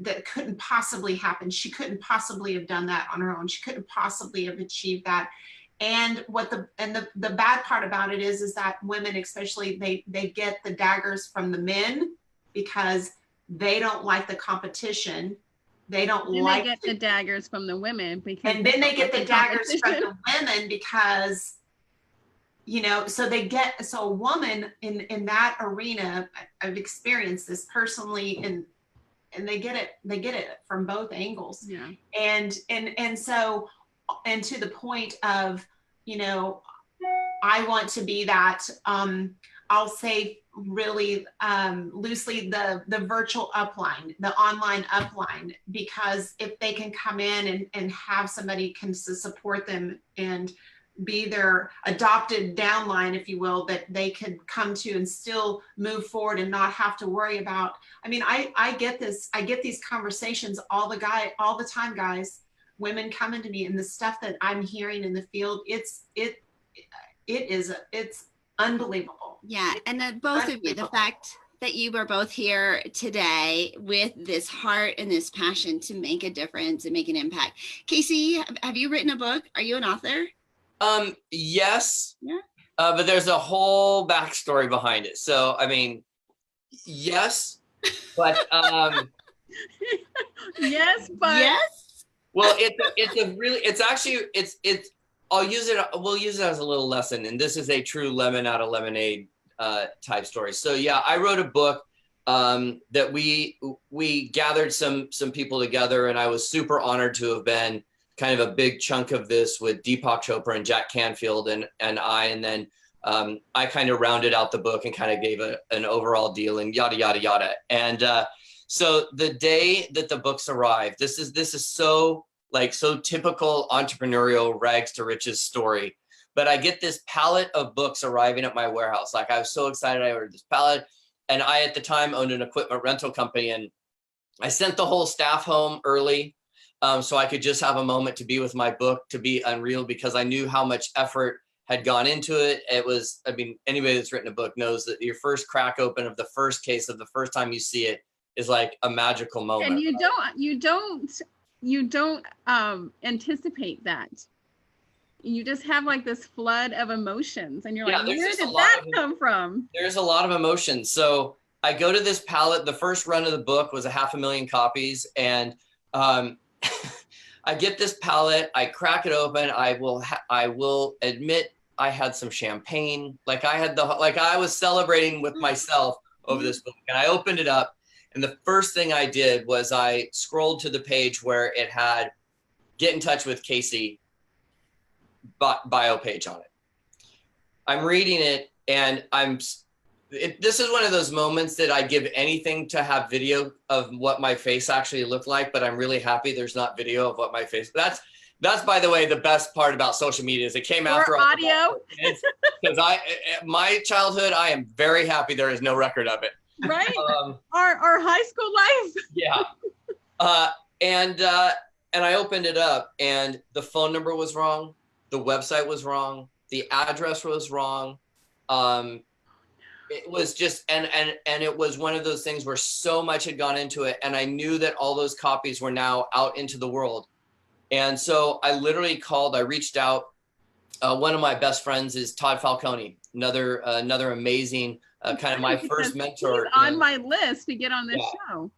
That couldn't possibly happen. She couldn't possibly have done that on her own. She couldn't possibly have achieved that. And the bad part about it is that women, especially, they get the daggers from the men because they don't like the competition. They don't like. They get the daggers from the women because. And then they get the daggers from the women because, you know, so a woman in that arena, I've experienced this personally, and they get it from both angles. Yeah. And so, and to the point of, you know, I want to be that, I'll say really loosely, the virtual upline, the online upline, because if they can come in and have somebody can support them and be their adopted downline, if you will, that they could come to and still move forward and not have to worry about. I mean, I get this, I get these conversations all the time, guys. Women coming to me, and the stuff that I'm hearing in the field, it's unbelievable. Yeah, and then both of you, the fact that you were both here today with this heart and this passion to make a difference and make an impact. Casey, have you written a book? Are you an author? Yes. Yeah. But there's a whole backstory behind it. So, I mean, yes, but yes, but yes. Well, we'll use it as a little lesson. And this is a true lemon out of lemonade type story. So yeah, I wrote a book that we gathered some people together, and I was super honored to have been kind of a big chunk of this with Deepak Chopra and Jack Canfield and then I kind of rounded out the book and kind of gave an overall deal and yada, yada, yada. And so the day that the books arrived, this is so typical entrepreneurial rags to riches story. But I get this pallet of books arriving at my warehouse. Like, I was so excited. I ordered this pallet, and I, at the time, owned an equipment rental company, and I sent the whole staff home early so I could just have a moment to be with my book, to be unreal, because I knew how much effort had gone into it. It was, I mean, anybody that's written a book knows that your first crack open of the first case of the first time you see it is like a magical moment. And you don't anticipate that. You just have like this flood of emotions, and you're like, where did that come from? There's a lot of emotion. So I go to this pallet. The first run of the book was 500,000 copies. And I get this pallet, I crack it open. I will admit I had some champagne. Like I was celebrating with myself over this book, and I opened it up. And the first thing I did was I scrolled to the page where it had get in touch with Casey bio page on it. I'm reading it, and this is one of those moments that I give anything to have video of what my face actually looked like, but I'm really happy there's not video of what my face. That's by the way, the best part about social media is it came after audio. Because my childhood, I am very happy there is no record of it. Right. Our high school life. Yeah. And I opened it up, and the phone number was wrong. The website was wrong. The address was wrong. It was just, and it was one of those things where so much had gone into it. And I knew that all those copies were now out into the world. And so I literally I reached out. One of my best friends is Todd Falcone, another amazing, kind of my first mentor. He's on my list to get on this show.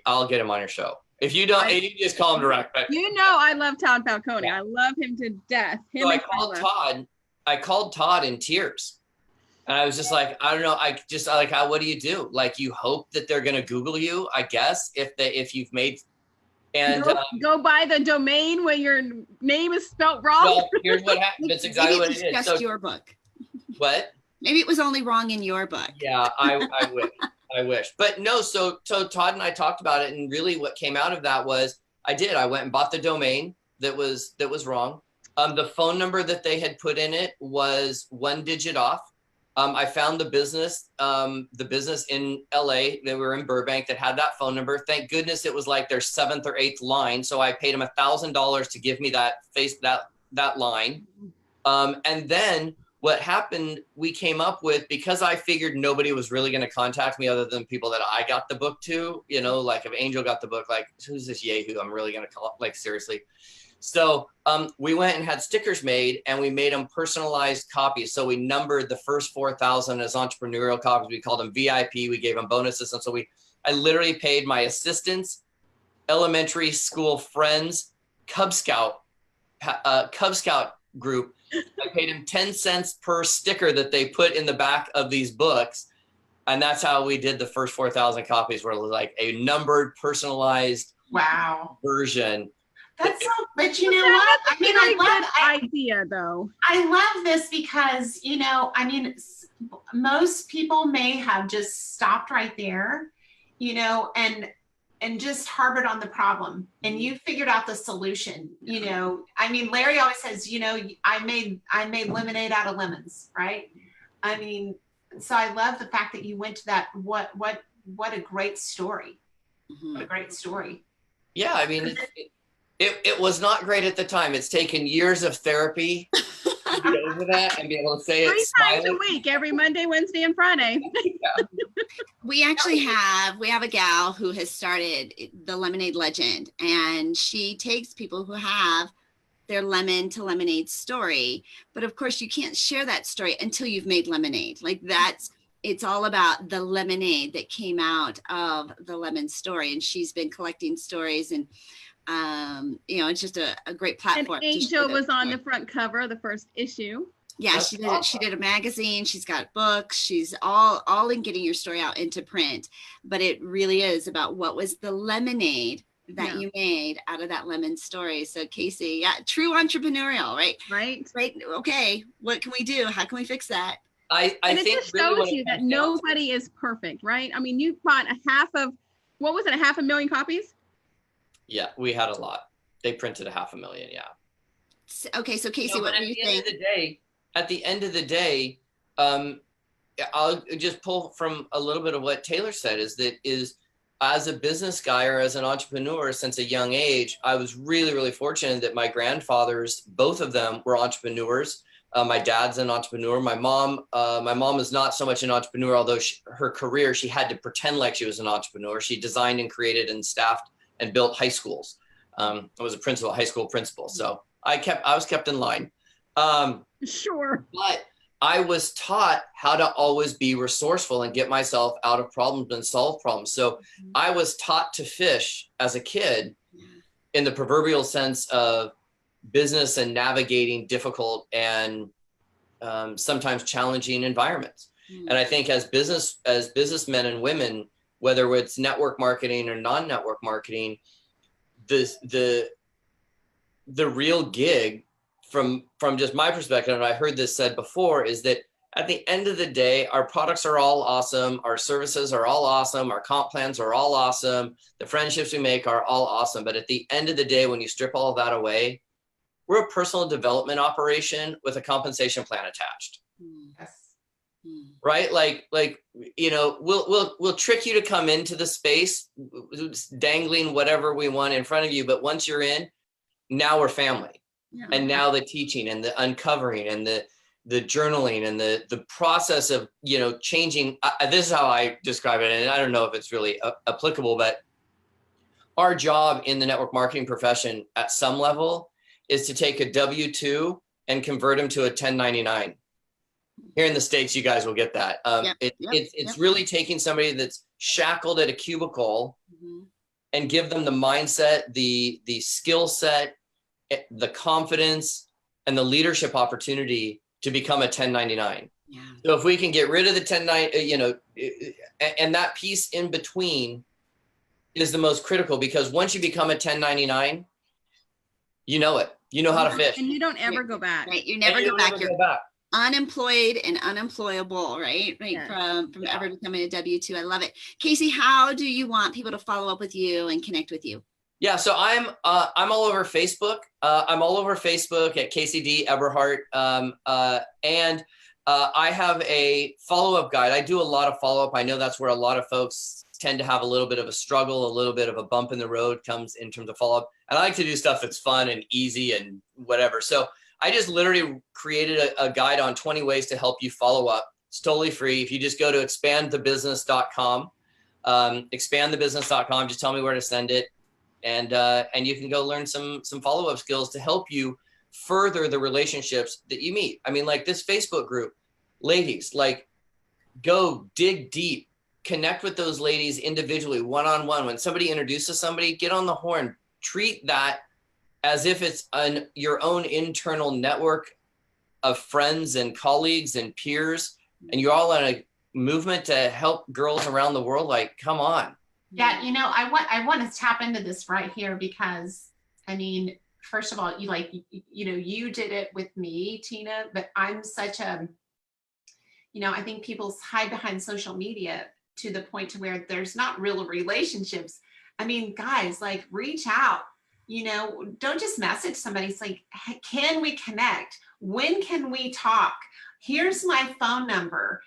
I'll get him on your show. If you don't, you just call him direct. But you know, I love Todd Falcone. Yeah. I love him to death. So I called Todd in tears. And I was just like, I don't know. What do you do? Like, you hope that they're going to Google you, I guess, if you've made, and go buy the domain where your name is spelled wrong. Well, here's what happened. That's exactly what it is. Just your book. What? Maybe it was only wrong in your book. Yeah, I wish. But no, so Todd and I talked about it, and really what came out of that was I went and bought the domain that was wrong. The phone number that they had put in it was 1 digit off. I found the business in LA. They were in Burbank that had that phone number. Thank goodness it was like their 7th or 8th line. So I paid them $1,000 to give me that line. And then what happened, we came up with, because I figured nobody was really going to contact me other than people that I got the book to, like if Angel got the book, like, who's this yahoo I'm really going to call, like, seriously. So we went and had stickers made, and we made them personalized copies. So we numbered the first 4,000 as entrepreneurial copies. We called them VIP. We gave them bonuses. And so I literally paid my assistants, elementary school friends, Cub Scout group. I paid them 10 cents per sticker that they put in the back of these books. And that's how we did the first 4,000 copies, where it was like a numbered, personalized version. That's so, but you know what? I mean, idea though. I love this because, most people may have just stopped right there, and just harbored on the problem, and you figured out the solution. Larry always says, I made lemonade out of lemons, right? So I love the fact that you went to that. What a great story. Mm-hmm. What a great story. Yeah. It was not great at the time. It's taken years of therapy to get over that and be able to say it 3 times a week, every Monday, Wednesday, and Friday. Yeah. We actually have a gal who has started the Lemonade Legend, and she takes people who have their lemon to lemonade story. But of course, you can't share that story until you've made lemonade. It's all about the lemonade that came out of the lemon story. And she's been collecting stories, and it's just a great platform. And Angel was on the front cover of the first issue. Yeah, she did. Awesome. She did a magazine. She's got books. She's all in getting your story out into print. But it really is about what was the lemonade that you made out of that lemon story. So Casey, true entrepreneurial, right? Right. Okay, what can we do? How can we fix that? I think it just shows you that nobody is perfect, right? You bought 500,000 copies? Yeah, we had a lot. They printed 500,000, yeah. Okay, so Casey, what do you think? At the end of the day, I'll just pull from a little bit of what Taylor said, is as a business guy or as an entrepreneur since a young age, I was really, really fortunate that my grandfathers, both of them, were entrepreneurs. My dad's an entrepreneur. My mom is not so much an entrepreneur, although her career, she had to pretend like she was an entrepreneur. She designed and created and staffed and built high schools. I was a high school principal. So I was kept in line. Sure. But I was taught how to always be resourceful and get myself out of problems and solve problems. So I was taught to fish as a kid in the proverbial sense of business and navigating difficult and sometimes challenging environments. And I think as businessmen and women, whether it's network marketing or non-network marketing, the real gig from just my perspective, and I heard this said before, is that at the end of the day, our products are all awesome. Our services are all awesome. Our comp plans are all awesome. The friendships we make are all awesome. But at the end of the day, when you strip all of that away, we're a personal development operation with a compensation plan attached. Yes. Right? Like, you know, we'll trick you to come into the space dangling whatever we want in front of you. But once you're in, now we're family. Yeah. And now the teaching and the uncovering and the journaling and the process of, you know, changing. This is how I describe it. And I don't know if it's really applicable, but our job in the network marketing profession at some level is to take a W-2 and convert them to a 1099. Here in the States, you guys will get that. It's really taking somebody that's shackled at a cubicle and give them the mindset, the skill set, the confidence, and the leadership opportunity to become a 1099. Yeah. So if we can get rid of the 1099, you know, and that piece in between is the most critical, because once you become a 1099, you know it. You know how to fish. And you don't ever go back. Right. You never go back. You're unemployed and unemployable, right? Right. Yeah. From ever becoming a W-2. I love it. Casey, how do you want people to follow up with you and connect with you? Yeah, so I'm all over Facebook. I'm all over Facebook at Casey D. Eberhart. And I have a follow-up guide. I do a lot of follow-up. I know that's where a lot of folks tend to have a little bit of a struggle, a little bit of a bump in the road comes in terms of follow-up. And I like to do stuff that's fun and easy and whatever. So I just literally created a guide on 20 ways to help you follow up. It's totally free. If you just go to expandthebusiness.com, expandthebusiness.com, just tell me where to send it. And you can go learn some follow-up skills to help you further the relationships that you meet. I mean, like this Facebook group, ladies, like go dig deep, connect with those ladies individually, one-on-one. When somebody introduces somebody, get on the horn, treat that as if it's your own internal network of friends and colleagues and peers, and you're all in a movement to help girls around the world. Like, come on. Yeah, you know, I want to tap into this right here because, I mean, first of all, you did it with me, Tina, but I'm such a, I think people hide behind social media to the point to where there's not real relationships. I mean, guys, like reach out, don't just message somebody. It's like, can we connect? When can we talk? Here's my phone number.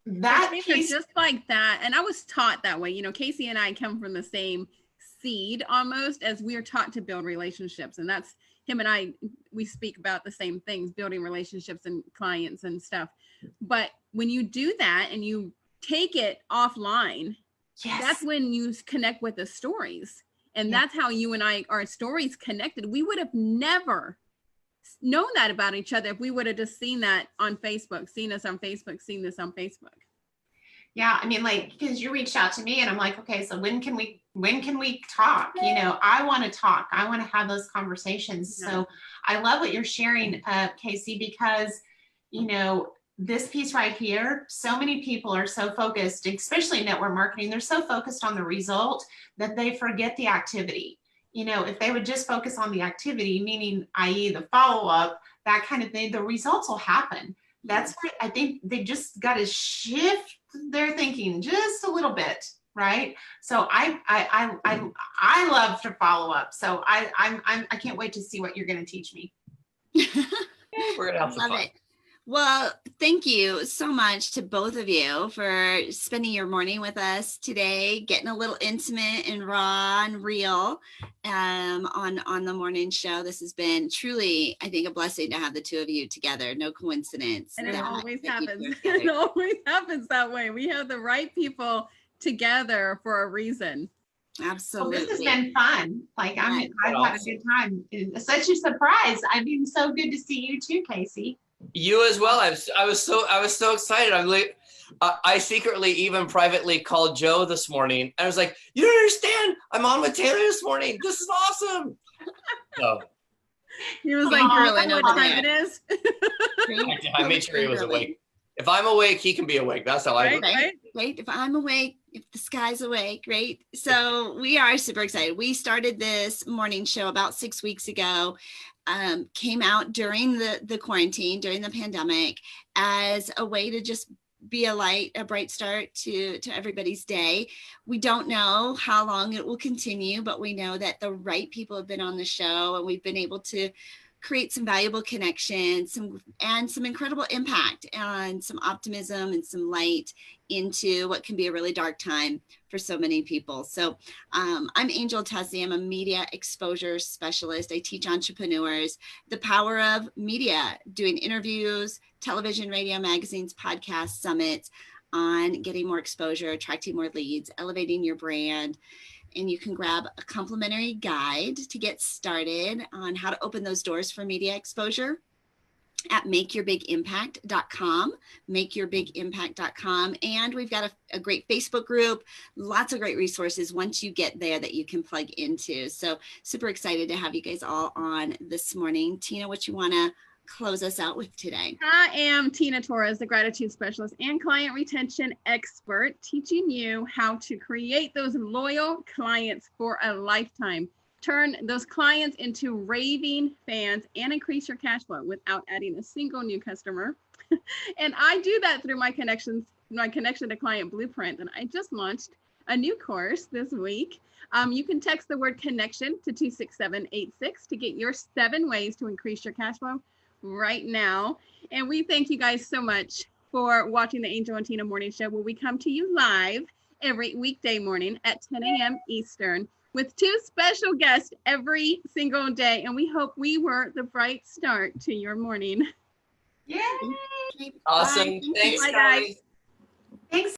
That piece, just like that. And I was taught that way. Casey and I come from the same seed almost, as we're taught to build relationships. And that's him and I, we speak about the same things, building relationships and clients and stuff. But when you do that and you take it offline, yes, that's when you connect with the stories. And that's how you and I, our stories connected. We would have never known that about each other if we would have just seen that on Facebook, seen us on Facebook, seen this on Facebook. Yeah, I mean, like, because you reached out to me and I'm like, okay, so when can we talk? I want to talk. I want to have those conversations. Yeah. So I love what you're sharing, Casey, because, this piece right here, so many people are so focused, especially network marketing, they're so focused on the result that they forget the activity. If they would just focus on the activity, meaning, i.e. the follow-up, that kind of thing, the results will happen. That's where I think they just got to shift their thinking just a little bit, right? So I love to follow up. So I can't wait to see what you're going to teach me. We're going to have some fun. Well, thank you so much to both of you for spending your morning with us today, getting a little intimate and raw and real on the morning show. This has been truly, I think, a blessing to have the two of you together. No coincidence. And it always happens. It always happens that way. We have the right people together for a reason. Absolutely. Well, this has been fun. Like I've had a good time. It's such a surprise. I mean, so good to see you too, Casey. You as well. I was so excited. I'm like, I secretly, even privately, called Joe this morning. I was like, "You don't understand. I'm on with Taylor this morning. This is awesome." So He was like, Oh, "Girl, I I know know what that. time it is." I made sure he was awake. If I'm awake, he can be awake. That's how I Right, look. right. Right? If I'm awake, if the sky's awake, right? So we are super excited. We started this morning show about 6 weeks ago. Came out during the quarantine, during the pandemic, as a way to just be a light, a bright start to everybody's day. We don't know how long it will continue, but we know that the right people have been on the show, and we've been able to create some valuable connections, some incredible impact, and some optimism and some light into what can be a really dark time for so many people. So I'm Angel Tuccy. I'm a media exposure specialist. I teach entrepreneurs the power of media, doing interviews, television, radio, magazines, podcasts, summits on getting more exposure, attracting more leads, elevating your brand. And you can grab a complimentary guide to get started on how to open those doors for media exposure at makeyourbigimpact.com, makeyourbigimpact.com. And we've got a great Facebook group, lots of great resources once you get there that you can plug into. So super excited to have you guys all on this morning. Tina, what you want to close us out with today? I am Tina Torres, the gratitude specialist and client retention expert, teaching you how to create those loyal clients for a lifetime. Turn those clients into raving fans and increase your cash flow without adding a single new customer. And I do that through my connection to client blueprint. And I just launched a new course this week. You can text the word connection to 26786 to get your 7 ways to increase your cash flow right now. And we thank you guys so much for watching the Angel and Tina Morning Show, where we come to you live every weekday morning at 10 a.m. Eastern with 2 special guests every single day. And we hope we were the bright start to your morning. Yay! Awesome. Bye. Thanks, Bye, guys. guys. Thanks.